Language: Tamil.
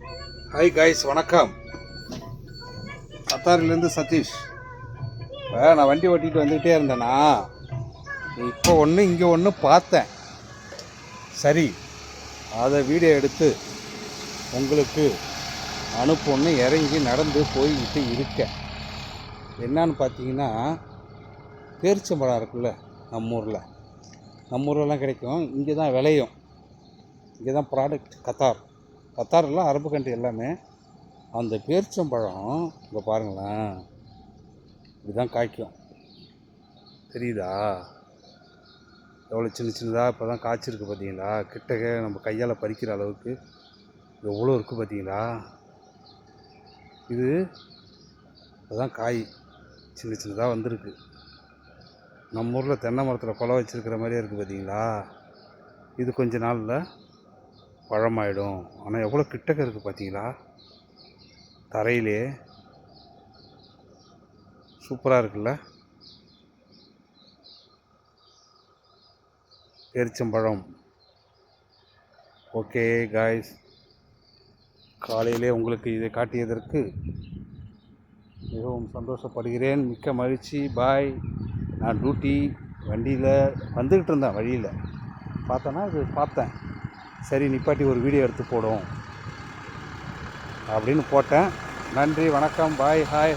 ஹாய் காய்ஸ், வணக்கம். சத்தாரிலேருந்து சதீஷ். நான் வண்டி ஓட்டிகிட்டு வந்துக்கிட்டே இருந்தேன்னா இப்போ ஒன்று இங்கே ஒன்று பார்த்தேன். சரி, அதை வீடியோ எடுத்து உங்களுக்கு அனுப்பொன்று இறங்கி நடந்து போய்கிட்டு இருக்கேன். என்னான்னு பார்த்தீங்கன்னா, பேரிச்சம்பழம் இருக்குல்ல, நம்ம ஊர்லலாம் கிடைக்கும். இங்கே தான் விளையும். இங்கே தான் ப்ராடக்ட். கத்தாரெல்லாம் அரபு கண்ட்ரி எல்லாமே. அந்த பேரிச்சம்பழம் இங்கே பாருங்களேன், இப்படிதான் காய்க்கும். தெரியுதா? எவ்வளோ சின்னதாக இப்போ தான் காய்ச்சிருக்கு பார்த்தீங்களா? கிட்டக்க நம்ம கையால் பறிக்கிற அளவுக்கு எவ்வளோ இருக்குது பார்த்தீங்களா? இது அதுதான் காய் சின்னதாக வந்திருக்கு. நம்ம ஊரில் தென்னை மரத்தில் கொலை வச்சுருக்கிற மாதிரியே இருக்குது பார்த்தீங்களா? இது கொஞ்ச நாளில் பழமாயிடும். ஆனால் எவ்வளோ கிட்டக்க இருக்குது பார்த்தீங்களா? தரையிலே சூப்பராக இருக்குல்ல பேரிச்சம்பழம். ஓகே காய்ஸ், காலையிலே உங்களுக்கு இதை காட்டியதற்கு மிகவும் சந்தோஷப்படுகிறேன். மிக்க மகிழ்ச்சி. பாய். நான் டியூட்டி வண்டியில் வந்துக்கிட்டு இருந்தேன். வழியில் பார்த்தேன். சரி, நிப்பாட்டி ஒரு வீடியோ எடுத்து போடும் அப்படின்னு போட்டேன். நன்றி, வணக்கம், பாய். ஹாய்.